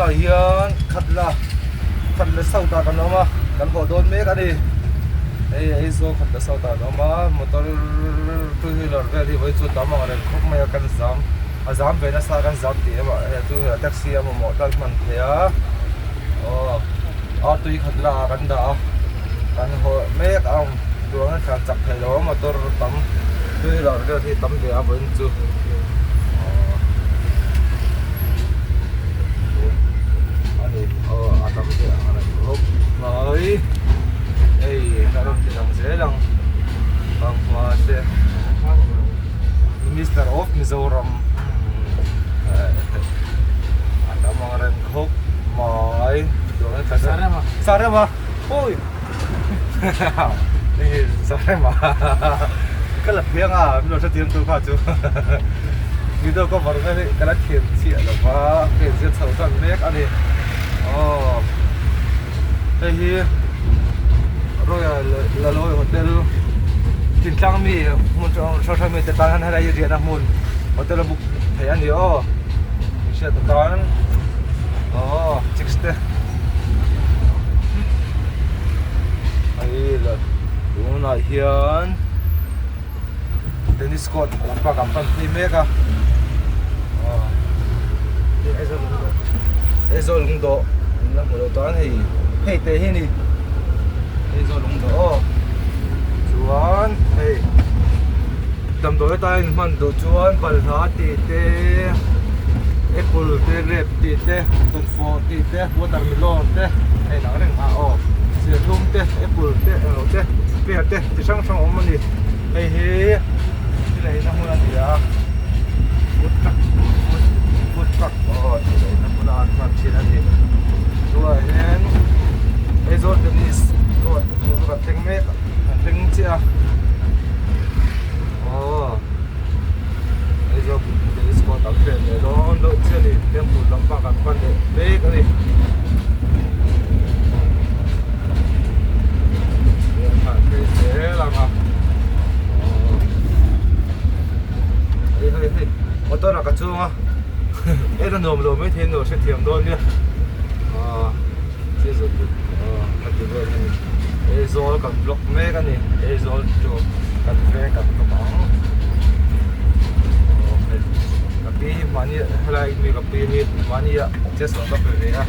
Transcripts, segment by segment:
là hiền khát là sau ta cái nó mà cái họ đón mấy cái đi ấy số khát là sau ta nó mà motor tôi là về thì với chỗ tao mà cái không mấy cái giảm về nó sao cái giảm thì mà tôi là taxi mà một lần mình thấy à tôi khát là cái đó cái họ mấy cái ông đuổi nó chặt chặt thấy đó motor tắm tôi là cái thì tắm về với chú tắm thì là hộp mới đây cái đó thì làm dễ lắm bằng hoa sẽ Mr. Of Mizoram ada mengarang hộp mới rồi cái sare mà ôi đây sare mà cái là phiền à mình nói tiếng tôi phát chứ video có vào cái là thiền chuyện là và cái diễn sầu toàn mét anh đi đây rồi là lối hotel tin trang mi muốn cho social media tan hay là gì đó muốn hotel book thấy anh hiểu sẽ tan chính xác ấy là đúng là hiền tennis court apa gampang playmaker Ezo lung do na mo to này hey te hi ni Ezo lung do chuan hey dam do ta man do chuan bal ha ti te apple te rep ti te ton fo ti te watermelon te hey na reng ha sia thum te apple te pear te ti sang sang om ni hey he ti lai na mo na ti a food truck ti lai na mo na man chi na ti rồi hen Ezo Dennis rồi gặp tiếng mẹ tiếng chia Ezo Dennis có tấm tiền để đó đợi chia đi đem một tấm bạc gặp quan để bê cái gì cái dễ làm à hey ô tô là cả chuông à ấy là nồm rồi mới thêm rồi sẽ thiểm đôi nhá chưa rồi cái gì vậy này Ezo cầm block mấy cái này Ezo cho cầm vé cầm cái bóng tapi mani hay ini tapi ini mani ya just untuk beli ya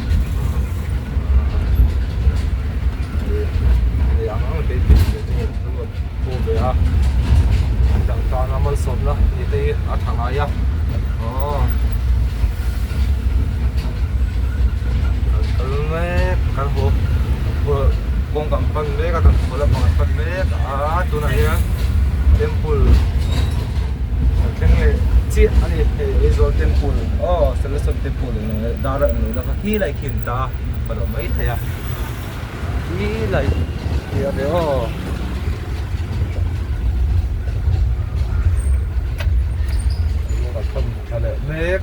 thì ăn nó cái gì đúng rồi cô về à chẳng ta nó mới sốt nữa thì đây ăn thằng ai á mấy căn hộ bông cầm phân mấy cái căn hộ là bằng phân mấy tụi này á temple cái này chị anh ấy Ezo temple Celestial temple này đa rộng nữa là khi lại khiến ta và đó mấy thầy à khi lại thì đấy không trả lời mấy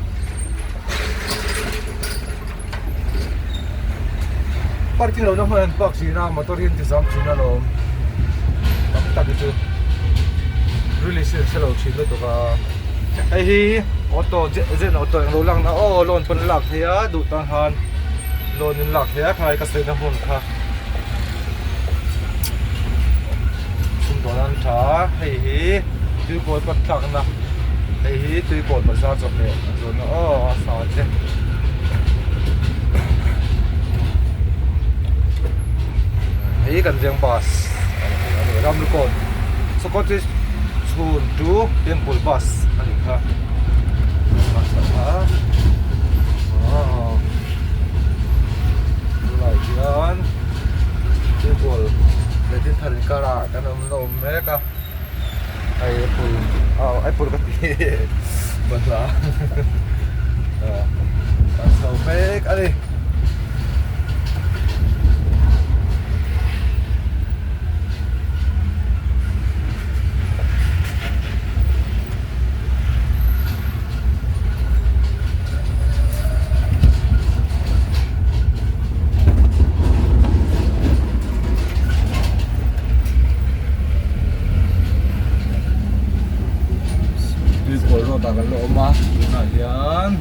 parking lo naman park sina motor yun tisam sina lo bakit dito really sila sila to ka ai hi auto zen auto lo lang na loan pan lak thea du tan han loan in lak thea khai ka se na hun kha sum do nan tha ai hi tu ko pat thak na ai hi tu ko pa sa chok le zo na sa che ấy cần riêng bus ram lu kon so có this soon to temple bus ani kha masa lại kian temple le tin thal kara kanam no meka ai pul ka ti basa so fake ali tagal lo ma na yan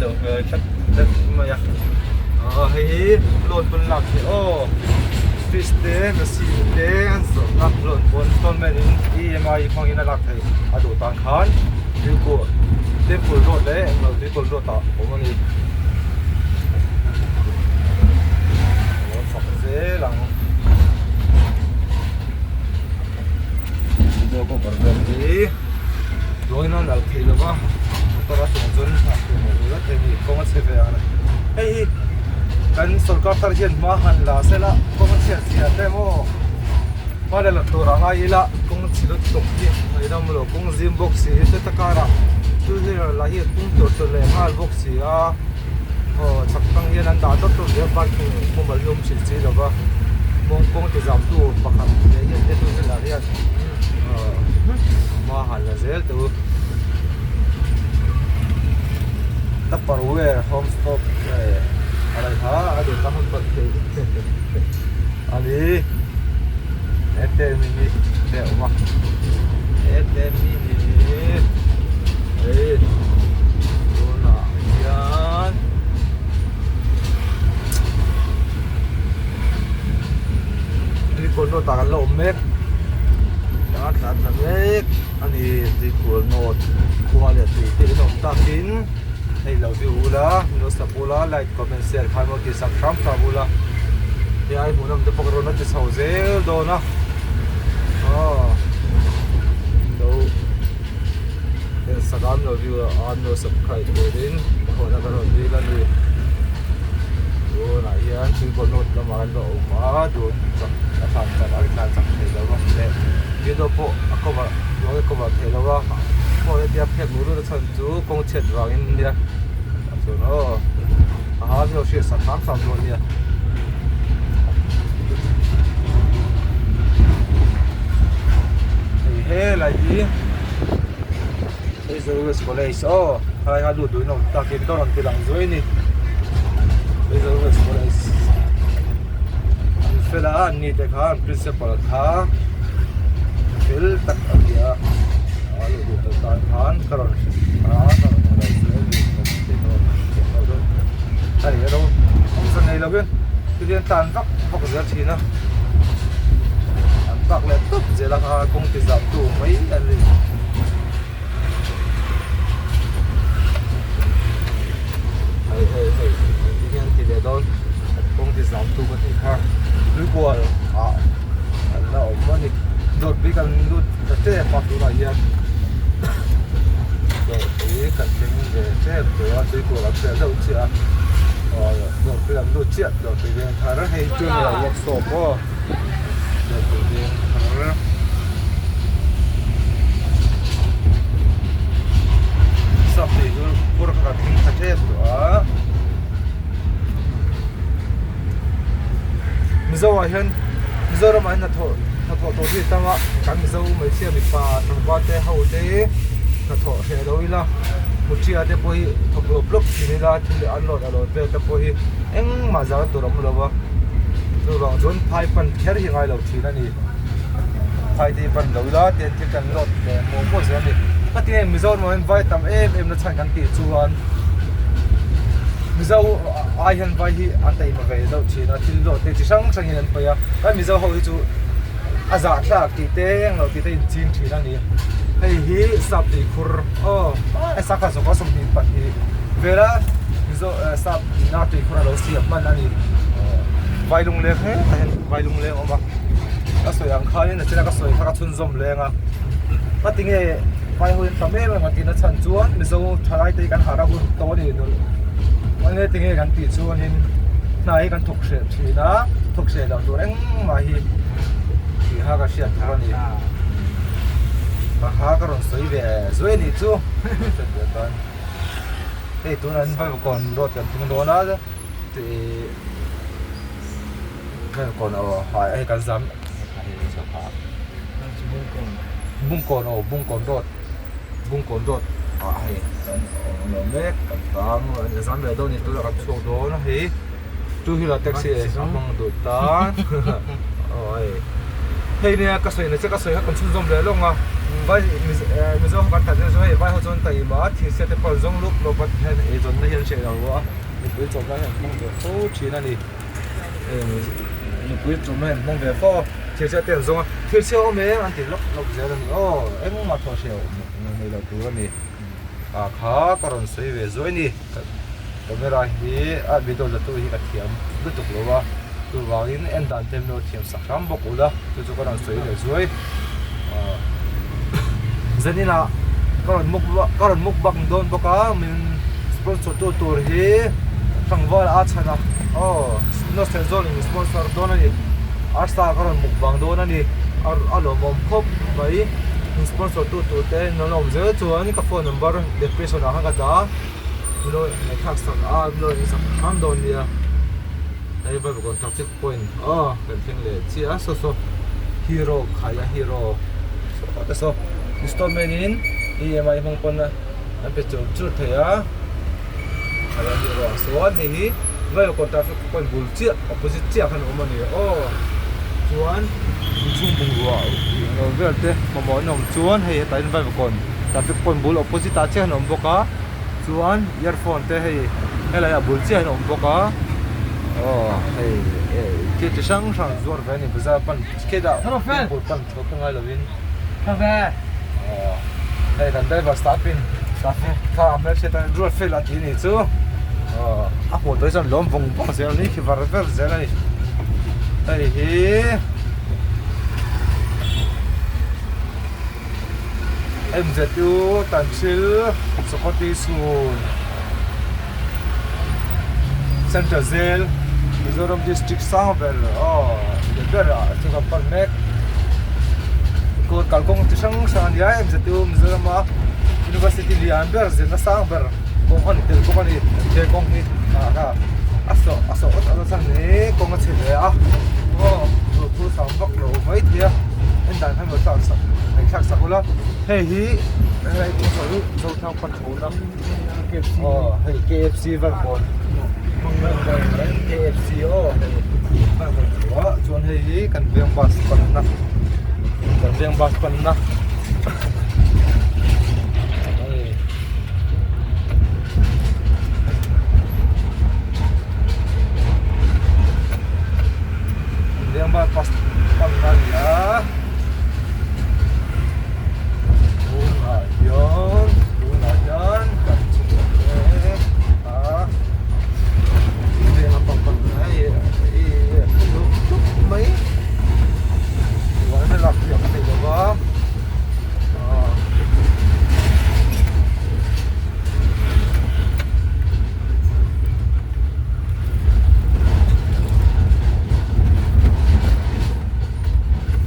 lẩu chắc đất mà ya hi lon bun lak hi o fish te machine te an so lak lon bon ton men in EMI phang in lak thai adu tan khan ri ko temple road le no temple road ta omani o phak se lang do ko barber di do ina lal thei lo ba tara so zon ha ko mo la thei ni ko ma se ve ana hey kan sarkar tarjen ma han la sela ko ma sia sia te mo ma le la to ra nga ila kong chilo tok ki ai dam lo kong zim box si te takara tu le la hi tung to to le mal box si a o chak tang hian an da to to le ba ku mo mal lum chi chi lo ba mong kong te zam tu pakhat le hi te tu la ria ma han la zel tu Tupperware home stopอะไรฮะอดีตตั้งแต่อันนี้เอเตมินิเดี๋ยวมาเอเตมินิเฮ้ยดูหน่อยยันที่คนโน้ตต่างกันลมเมกยันตัดเมกอันนี้ที่คนโน้ตควาเลตี้ที่น้องตากินให้เราดูละเราสับบุละไลค์คอมเมนต์แชร์ใครมากินสักครั้งครับบุละที่ไอ้ผู้นำจะพกรถนั่นจะเช่าเซลโดนนะเราเป็นสักการเราดูละอันเราสับใครตัวดินคนนั้นก็เราดีแล้วนี่ดูนะยันถึงคนโน้ตเรามากันเราออกมาดูสักทำสักอะไรสักเท่าไหร่เนี่ยยืนดูพวกเขาว่าเราเขาว่าเท่าไหร่พอเดียบเพียบรู้แล้วฉันจูคงเช็ดวางอินเดียส่วนอาหารที่เราเชื่อสักครั้งสามตัวเนี่ยเฮ้ยอะไรดีไอ้ซื้อสกุลไอ้โซ่ใครหาดูดูน้องตาเก็บต้นที่หลังด้วยนี่ไอ้ซื้อสกุลไอ้เฟล่านี่แต่ข้า principal ข้าฟิลตักอะไรอ่ะAlu itu tahan kalau kalau mulai sendiri itu itu tadi itu om senai lagi kemudian tahan pak kerja Cina pak laptop jelas kong tizam tu mai dari hey kemudian tidak don kong tizam tu berarti kan luar Allah om ni dot bikan dot tete pak tu lagi rồi cái cần tính về chế của tôi của làm sẽ đâu chị ạ rồi cái làm đồ chuyện rồi cái viên thà rất hay chuyên là work shop rồi cái viên thà sắp thì tôi có cả tính thật chế của mình dâu ai hơn mình dâu mà anh là thổi thì tao ạ cắn mình dâu mấy chia bị phá thằng ba tê hậu tê nó thọ xe đôi là một chia để bôi thọc lốp lốp thì nên là thì ăn lót về để bôi anh mà giá tôi đóng rồi rồi rồi dồn phai phần khét hiện ngay đầu thì là gì phai thì phần đầu đó tiền chỉ cần lót để mua mua gì này cái tiền mình dồn mà em vay tầm em nó chẳng cần tiền chuan mình dâu ai hiện vay thì anh tay mà về đâu chỉ là thì lót thì chỉ sang hiện bây giờ cái mình dâu hậu chú à giá là thì tiền nó thì tiền chín thì là gì hey hi sab di khur esa ka so som din pat hi vera zo sab na ti khura lo siap man ani vai lung le he vai lung le oma ka so yang khali na chira ka so ka chun zom le nga pating e vai hu ta me ma ti na chan chuan mi zo thalai te kan hara hu to ni no man ne ting e kan ti chuan in nai kan thok se thina thok se da to reng ma hi hi ha ka sia thara ni há cái rồng sấy về dưới đi chú, đây tôi ăn phải còn đốt tiền tung đốn đó thì cái còn ở hỏi hay cái dám bung còn đốt hay nó mét tám dám về đâu thì tôi là số đó nó hí tôi là taxi xong đột tá rồi hei nè cái sợi này chắc cái sợi hắn còn chun rong để luôn à vai mình zo kan ta zo hei vai ho chon tai ma thi se te pal zong lúc lo pat hen e zon na hian che lo wa ni pui chom na mong ve fo chi na ni ni pui chom na mong ve fo thi se ten zong thi se o me an ti lok lok ze ni o em ma tho se o ni lo tu ni a kha karon sei ve zo ni camera hi a video la tu hi ka thiam lu tu lo wa tu wa in en dan tem no thiam sa ram bok ula tu chu karon sei ve zoi zanina karon muk bak don boka min sponsor to tur hi tangwal a chana oh no senzol in sponsor don ani asta karon muk bang don ani alo mom khop bai sponsor to te no lom ze chuan ka phone number description a ha da no mai thak sak a no ni sak ham don dia ai ba kon tak check point oh kan thing le chi a so hero khaya hero so installment in EMI mong pon na ang petrol chur thaya ala hi ro so hi vai ko traffic point bul chi opposite chi khan om ani oh chuan chung bung ruwa no verte mo nom chuan hei ta in vai kon traffic point bul opposite ta chi khan om boka chuan earphone te hei hela ya bul chi khan om boka oh hei ke ti sang zuar ve ni baza pan ke da bul pan thok ngai lovin về đây là đây và stopping thà mấy xe tay ruột phê là tí này chứ áp bộ tới dần lốm vùng bóng xe này khi vào rất dễ này đây thì em sẽ tiêu tận chữ Scotty School Center Jail Mizoram District Sangvel để đó chúng ta phần mét cô kalkong ti sang sang dia em zatu mizorama university lian ber zena sang ber kong an tel ko ani te kong ni aso ot sang ne kong a chhe a ku sang bak lo mai thia en dan han mo sa sa ai khak sa kula he hi ai ku so thang pat ho na hey KFC ver kon KFC ba ko chuan he hi kan biang bas pan na yang bas pernah yang bas pernah ya bunayan kan ini apa pernah ya mấy nó lọc được thì được không?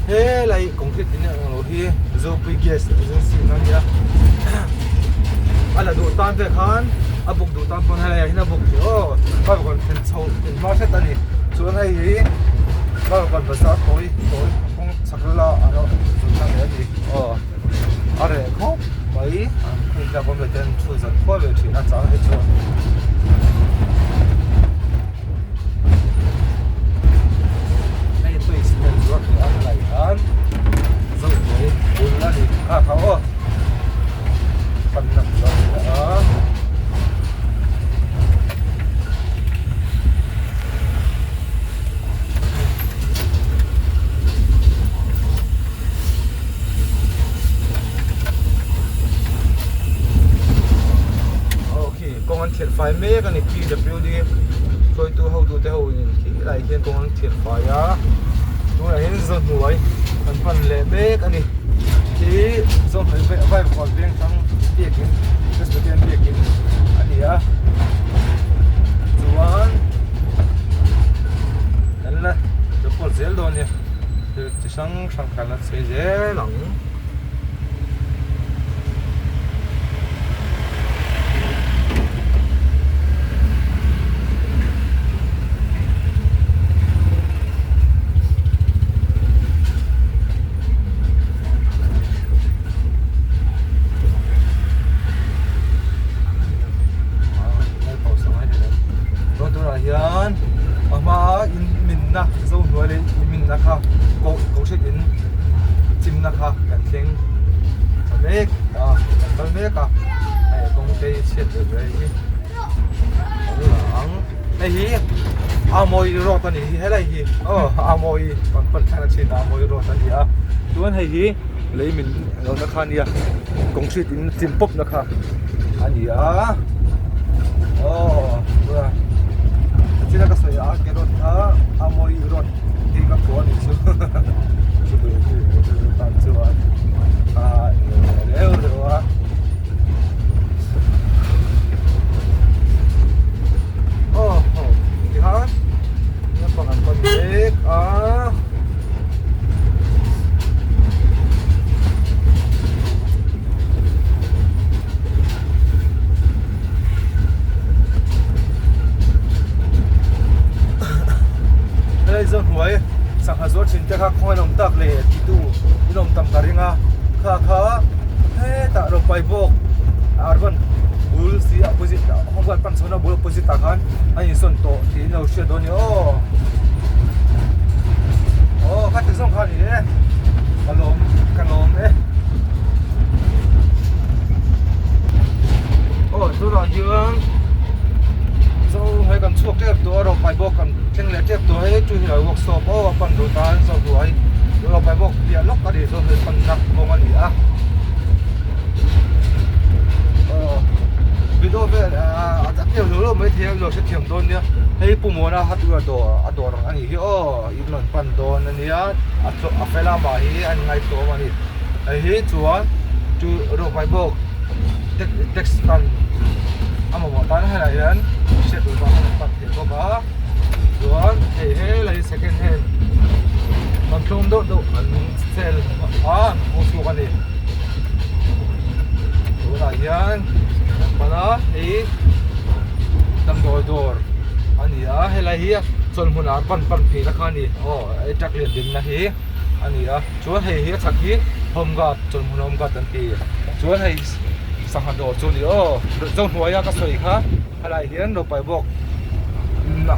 Thế lại cũng thiết cái này nó hi zo biggest zo sin nó nhá. Ala do tan về khan, abuk do tan pon hay là buk yo. Ba còn ten sâu ten market ani. Chuan hay hi. Ba còn basa tối sakla ano sunang yadi are ko bai kun da bom den chu za ko ve chi na cha he chu nei to is den rock an lai an zo nei bul la ni a kha o pan na lo công an thiệt phải mấy cái này PWD tôi tu hậu tu te hậu nhìn khi lại hiện công an thiệt phải á tôi là hiện dân nuôi phần lệ bé cái này thì dân phải vay còn riêng trong tiền cái số tiền tiền anh ấy á chuan cái này được còn dễ luôn nhỉ thì sang cái là sẽ dễ lắm in min na zo nuai le min na kha ko shit in chim na kha kan thing mek kan mek ka ai kong te chet de hi ang ai hi amoi ro ta ni he lai hi amoi pan thana chin amoi ro ta ni a tuan hai hi le min lo na kha ni a kong shit in chim pop na kha ani a bữa chỉ là cái sợi áo cái đốt amoi đốt thì các cô đi chứ chứ được chứ tạm chưa nếu được thì hả nó còn ăn con biết đây dân huế sang hà rốt trên cái khác khoai nồng tắc lệ thì tu nồng tầm cả ringa khá khá thế tạ được bài vô arvan bull si opposite không phải pan số nào bull opposite takan anh son to thì nào sẽ đón nhớ khách từ sông khăn này can lom đấy tôi nói dương sau hay cần chuộc tiếp tôi rồi bài bốc cần trên lệ tiếp tôi hay chui ở workshop phần đồ ta sau tôi rồi bài bốc địa lốc cái để rồi phần nặng không ăn gì à video về chắc nhiều nữa mới theo rồi sẽ kiểm đôn nhá hay phụ mua na hát đồ rồi anh hiểu ít lần phần đồ này á phải làm bài anh ngay tổ mà đi ấy chúa chú rồi bài bốc text phần ama mo tan hay là yan sẽ đối vào một phần thì có cả rồi thế là second hand còn không độ anh sell một số cái này rồi là yan mà nó thì tầm đồ anh ấy hay là hiya chọn một là pan phi là cái này ai chắc liền định là hi anh ấy chúa hay hiya chắc hi hôm gặp chọn một hôm gặp tận thì chúa hay sang hàng đồ chỗ này trong huế các sợi khác hay là hiện đồ bài bọc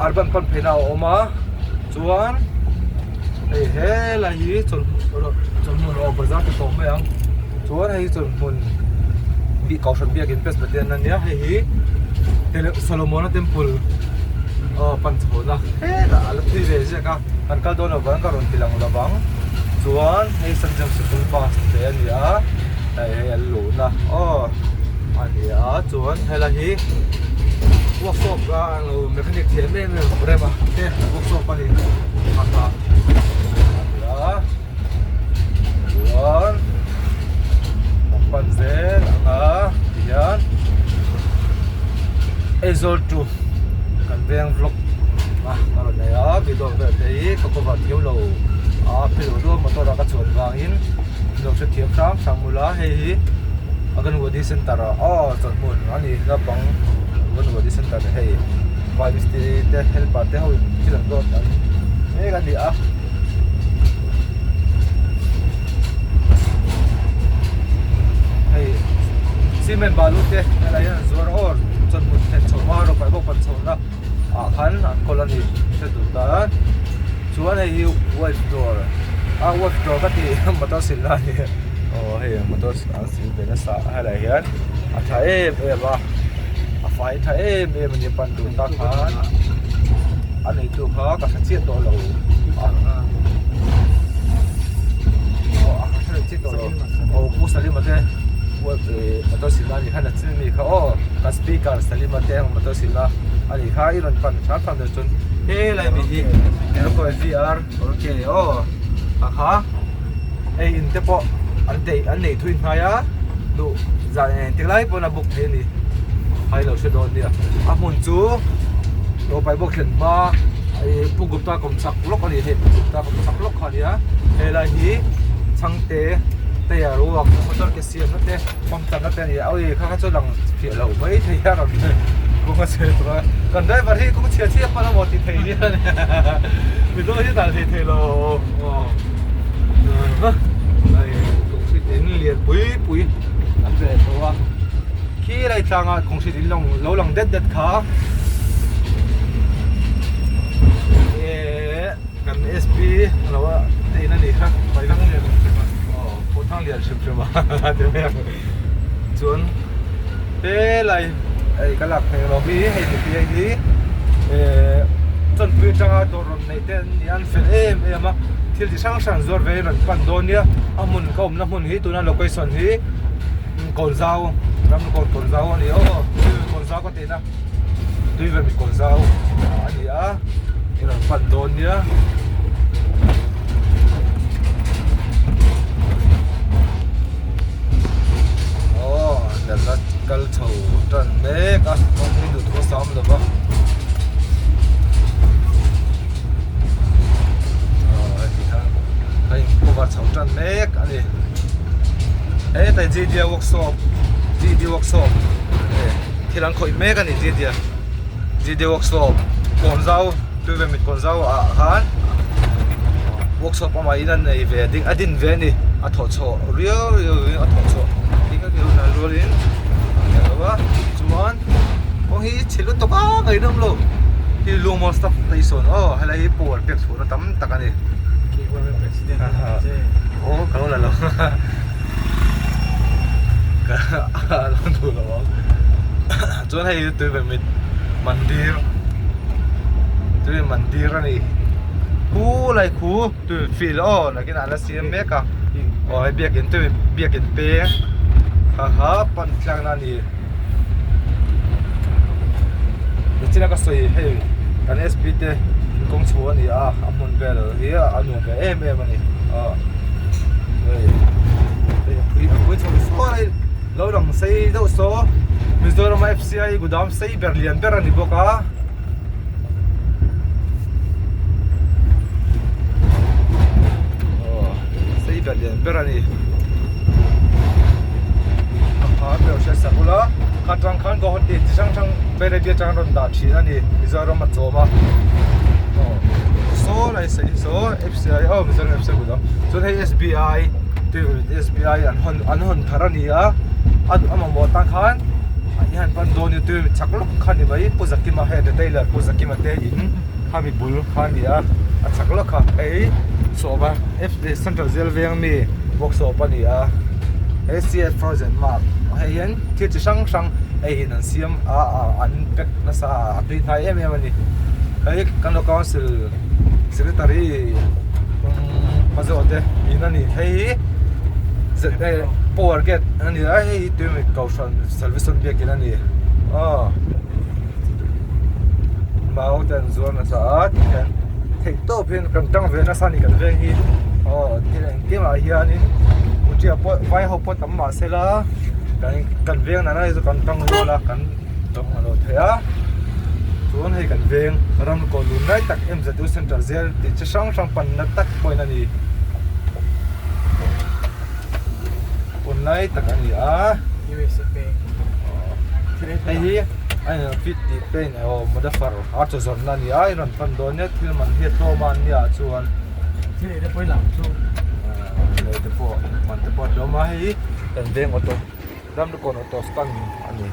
album pan phê nào mà chuan he là gì chọn một ô bờ giáp tổ mấy anh chuan hay chọn một bị cáo sân bia kiến pes bát tiền này hay hi Solomon Temple pan chỗ na he là lúc đi về sẽ cả pan câu đó là vẫn còn tilang là bang chuan hay sân trường school pass thế anh nhá hay lũ na anh ấy chuan hay là hi workshop mechanic thế men rồi mà thế workshop anh ấy đó chuan một phần dễ yan Ezol 2 kan veng vlog rồi này video về đấy có vật thiếu lầu pilo do motor ka chuan wangin lo se thiam sang mula hei agan wadi center chon mun ani la bang agan wadi center hei vai mistri te help te ho chilang dot an e kan dia hei cement balu te ala yan zor chon mun te choma ro pai bok pan chona khan an kolani se tu ta chuan hei white door work door cái thì motor xịn là thì hay motor anh xịn về nó xả hay là hiện thấy mà phải thấy mình như pan tụi ta khá anh ấy tụi khá cả chiếc đồ lầu chiếc đồ lầu cú sali mà thế motor xịn là thì hay là chỉ mình khá cái speaker sali mà thế motor xịn là anh ấy khá iron pan khá pan được chun hey lại bị gì nó có VR ok aha in te po an nei thui haya du za te lai po na buk the ni hai lo se don dia mun chu lo pai bok thlen ma ai pu gupta kom sak lok ani he gupta kom sak lok khani a he la hi chang te ya ro wa motor ke siam na te pom tan na te ni ai kha cho lang phi lo mai the ya ram cũng có chơi rồi còn đây vào thì cũng chia chia qua nó một thì thấy đi này mình tôi hiện tại thì thấy là đây cũng sẽ đến liền bụi làm về thôi khi này trang cũng sẽ đến lâu lòng đất khá เดี๋ยวแม่ชวนเป้ไรไอ้กระลักเพลงเราพี่ให้ดูพี่ไอ้ที่จนพี่จังตัวรถในเต้นยันเฟลมาที่ที่ช่างช่างจอดเวรันปันโดนเนี่ยอามุนเขาน้ำมุนฮีตัวนั้นเราไปสอนฮีก่อนเช้ารำก่อนเช้าอันนี้ก่อนเช้าก็ตีนะด้วยแบบก่อนเช้าอันนี้รันปันโดนเนี่ยเดี๋ยวนัดกันเท่าจันเมกต้องให้ดูตัวซ้ำเลยปะให้พวกเราเท่าจันเมกอันนี้แต่GD workshopที่ร้านคอยเมกอันนี้GD workshop ก่อนเช้าตัวเวมิดก่อนเช้าฮัน workshop ประมาณนั้นในเวดิ้งดินเวนี่ถอดโซ่เรียวถอดโซ่นี่ก็คือน่ารู้ลินเห็นไหมจุมันบางทีชิลุตบ้าไงน้ำลูกที่ลุงมอสตัฟไต้ส่วนให้เราปวดเปียกส่วนตั้มตะกันดิคิดว่าเป็น president โอ้เขาอะไรหรอก็ลองดูแล้วจนให้ตัวเป็นมิดมันดีตัวมันดีกันนี่คูอะไรคูตัวฟีลนักกินอะไรเสียเมกะให้เบียกินตัวเบียกินเป๊ะปันกลางนั่นนี่เดี๋ยวที่นั่นก็สวยให้กันเอสพีเตกงชัวนี่อามุนเบลเฮียอานุเบลมันนี่เฮ้ยคุยชมสวยเลยเราลองใส่เท่าโซ่มิสโดรมาFCIกูดามใส่เบอร์ลินเบอร์นี่บอกใส่เบอร์ลินเบอร์นี่เดี๋ยวเช็ดสักละขันก็หัดดีช่างเบรเบียจังรอนดาชีนั่นนี่มิซาร์มาโจมาโซ่อะไรสิโซ่ FCIมิซาร์ FCI กูดามส่วนให้ SBI ตัว SBI อันหอนทารานี่มาหมดตั้งขันยันปันโดนอยู่ตัวชักลูกขันนี่ไปปุ๊จักกิมาเฮดเตย์เลอร์ปุ๊จักกิมาเตย์อินข้ามีบุลขันนี่ชักลูกขันโซ่บ้า Central Zell เวียงมีวอกโซ่ปนี่SCF Frozen Map ให้ยันที่จะช่างนั่นเสียมอันเป็กนั่นซะปีนไทยมันนี่ให้กันเราSecretary มาจอดเดอินนี่ให้power get อันนี้ให้ตัวมีเกาชัน service ส่วนเบียกินอันนี้มาเอาแต่ส่วนนั่นซะกันเทคโต้เพียงกันตั้งเวนัสนี่กันเวงีที่มาเฮียนี่กูจะไปเขาพอตั้มมาเสร็จแล้วกันเวียงนั่นไอ้จะกันตั้งโลละกันตั้งโลเทียส่วนให้กันเวียงรำก่อนลุ้นได้ตักจะดูเซ็นทรัลเซลที่จะช่างปันนัดตักปอยนั่นนี่ปุ่นไล่ตักอันนี้US Bank ไอ้เหี้ยไอ้ฟิตดีเป็นมันจะฟาร์อาร์ตซอนนั่นนี่รันฟันโดนเนี่ยที่มันเฮียโตมันเนี่ยส่วนที่ได้ไปหลังช่วงเลยแต่พอมันแต่พอเดี๋ยวมาให้กันเวียงออโต้ดำทุกคนออโต้สตันอันนี้